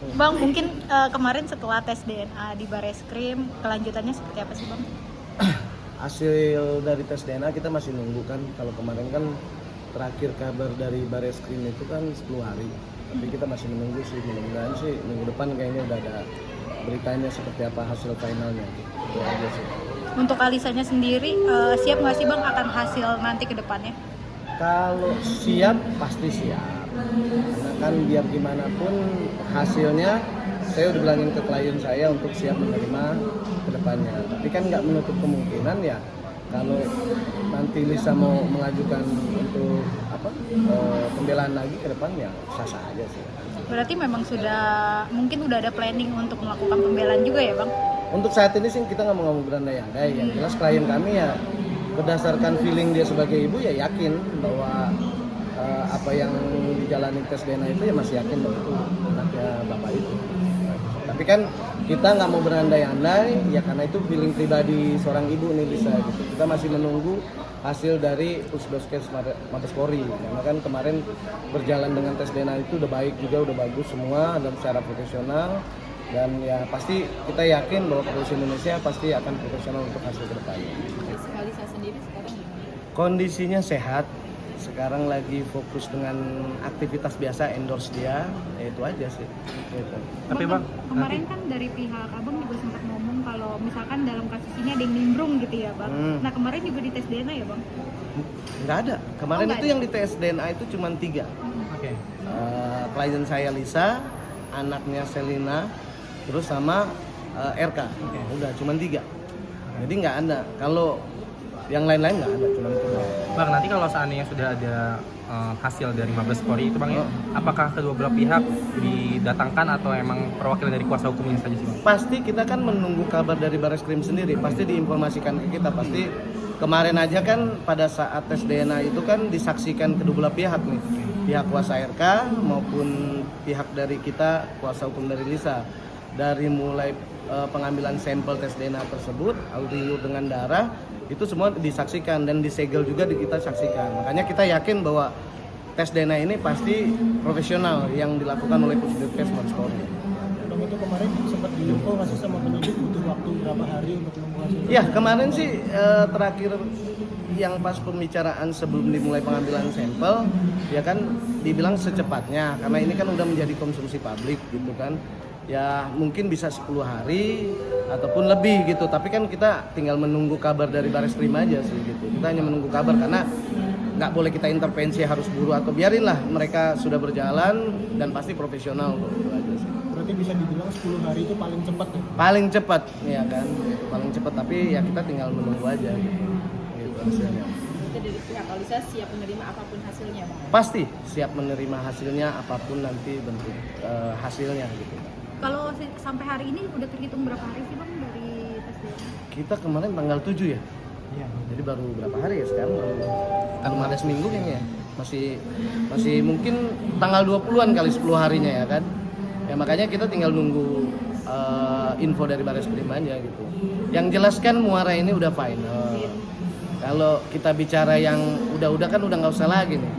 Bang, mungkin kemarin setelah tes DNA di Bareskrim, kelanjutannya seperti apa sih Bang? Hasil dari tes DNA kita masih nunggu kan. Kalau kemarin kan terakhir kabar dari Bareskrim itu kan 10 hari. Tapi kita masih menunggu sih, mudah-mudahan sih minggu depan kayaknya udah ada beritanya seperti apa hasil finalnya. Itu aja sih. Untuk Alisanya sendiri, siap nggak sih Bang akan hasil nanti ke depannya? Kalau siap pasti siap. Karena kan biar gimana pun hasilnya saya udah bilangin ke klien saya untuk siap menerima ke depannya. Tapi kan nggak menutup kemungkinan ya kalau nanti Lisa mau mengajukan untuk pembelaan lagi ke depan ya sah-sah aja sih. Berarti memang mungkin udah ada planning untuk melakukan pembelaan juga ya Bang? Untuk saat ini sih kita nggak mau ngomong berandai-andai. Yang jelas klien kami ya berdasarkan feeling dia sebagai ibu ya yakin bahwa apa yang dijalani tes DNA itu ya masih yakin bahwa itu anaknya bapak itu. Tapi kan kita nggak mau berandai-andai ya karena itu feeling pribadi seorang ibu nih bisa gitu. Kita masih menunggu hasil dari Pusdoskes Mabes Polri karena kan kemarin berjalan dengan tes DNA itu udah baik juga, udah bagus semua dan secara profesional dan ya pasti kita yakin bahwa kepolisian Indonesia pasti akan profesional untuk hasil kedepannya. Alisa sendiri sekarang gimana? Kondisinya sehat, sekarang lagi fokus dengan aktivitas biasa, endorse dia, ya itu aja sih. Gitu. Tapi Bang, kemarin kan dari pihak Abang juga sempat ngomong kalau misalkan dalam kasus ini ada yang nimbrung gitu ya Bang. Nah kemarin juga di tes DNA ya Bang? Nggak ada, kemarin nggak itu ada. yang di tes DNA itu cuma 3. oke. Klien saya Lisa, anaknya Selina, terus sama RK, udah cuma 3. Jadi nggak ada, kalau yang lain-lain nggak ada, cuma itu. Bang, nanti kalau seandainya sudah ada hasil dari Mabes Polri itu Bang ya, apakah kedua belah pihak didatangkan atau emang perwakilan dari kuasa hukumnya saja sih Bang? Pasti kita kan menunggu kabar dari Bareskrim sendiri, pasti diinformasikan ke kita, pasti kemarin aja kan pada saat tes DNA itu kan disaksikan kedua belah pihak nih, pihak kuasa RK maupun pihak dari kita kuasa hukum dari Lisa, dari mulai pengambilan sampel tes DNA tersebut, alur dengan darah itu semua disaksikan dan disegel juga kita saksikan. Makanya kita yakin bahwa tes DNA ini pasti profesional yang dilakukan oleh Pusdokes Mabes Polri. Bang, itu kemarin sempat diinfo masih sama penyidik butuh waktu berapa hari untuk menunggu hasil? Ya kemarin sih terakhir yang pas pembicaraan sebelum dimulai pengambilan sampel ya kan dibilang secepatnya karena ini kan udah menjadi konsumsi publik gitu kan. Ya mungkin bisa 10 hari ataupun lebih gitu, tapi kan kita tinggal menunggu kabar dari Bareskrim aja sih gitu. Kita hanya menunggu kabar karena nggak boleh kita intervensi harus buru atau biarinlah mereka sudah berjalan dan pasti profesional kok, gitu aja sih. Berarti bisa dibilang 10 hari itu paling cepat ya? Paling cepat ya kan, paling cepat, tapi ya kita tinggal menunggu aja gitu hasilnya. Kita dari pihak Alisa siap menerima apapun hasilnya Bang? Pasti siap menerima hasilnya apapun nanti bentuk hasilnya gitu. Kalau sampai hari ini udah terhitung berapa hari sih Bang dari tes DNA? Kita kemarin tanggal 7 ya. Iya. Jadi baru berapa hari ya sekarang? Belum ada seminggu kayaknya ya. Masih mungkin tanggal 20-an kali 10 harinya ya kan. Ya makanya kita tinggal nunggu info dari Bareskrim aja gitu. Yang jelas kan muara ini udah final. Kalau kita bicara yang udah kan udah nggak usah lagi nih.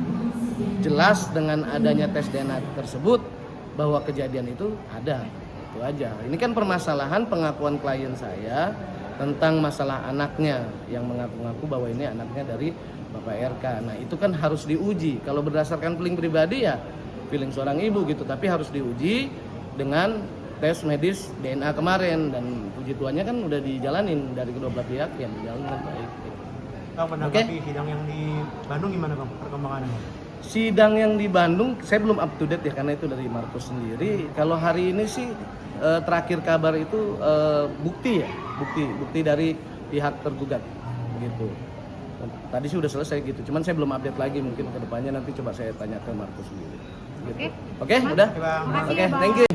Jelas dengan adanya tes DNA tersebut bahwa kejadian itu ada, itu aja. Ini kan permasalahan pengakuan klien saya tentang masalah anaknya yang mengaku-ngaku bahwa ini anaknya dari Bapak RK. Nah itu kan harus diuji. Kalau berdasarkan feeling pribadi ya feeling seorang ibu gitu, tapi harus diuji dengan tes medis DNA kemarin dan puji Tuhannya kan udah dijalanin dari kedua belah pihak yang berjalan dengan baik. Bang, menanggapi sidang yang di Bandung gimana Bang perkembangannya? Sidang yang di Bandung, saya belum up to date ya karena itu dari Markus sendiri. Kalau hari ini sih terakhir kabar itu bukti dari pihak tergugat, gitu. Tadi sih udah selesai gitu, cuman saya belum update lagi mungkin ke depannya nanti coba saya tanya ke Markus sendiri. Gitu. Oke, udah. Oke, thank you.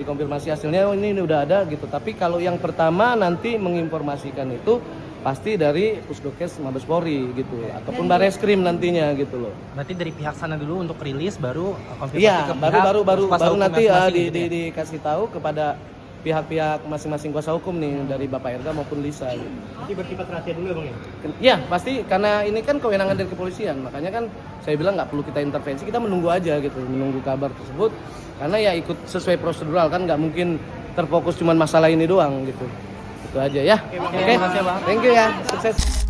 Dikonfirmasi hasilnya ini udah ada gitu. Tapi kalau yang pertama nanti menginformasikan itu pasti dari Pusdokes Mabes Polri gitu ataupun Bareskrim nantinya gitu loh. Berarti dari pihak sana dulu untuk rilis baru konfirmasi Iya, ke pihak baru kuasa hukum nanti masing-masing gitu ya? dikasih tahu kepada pihak-pihak masing-masing kuasa hukum nih dari Bapak Erga maupun Lisa. Gitu. Jadi bersifat rahasia dulu ya Bang ya? Ya pasti karena ini kan kewenangan dari kepolisian, makanya kan saya bilang nggak perlu kita intervensi, kita menunggu aja gitu, menunggu kabar tersebut karena ya ikut sesuai prosedural kan, nggak mungkin terfokus cuma masalah ini doang gitu. Itu aja ya. Oke. Terima kasih, Bang. Thank you ya, sukses.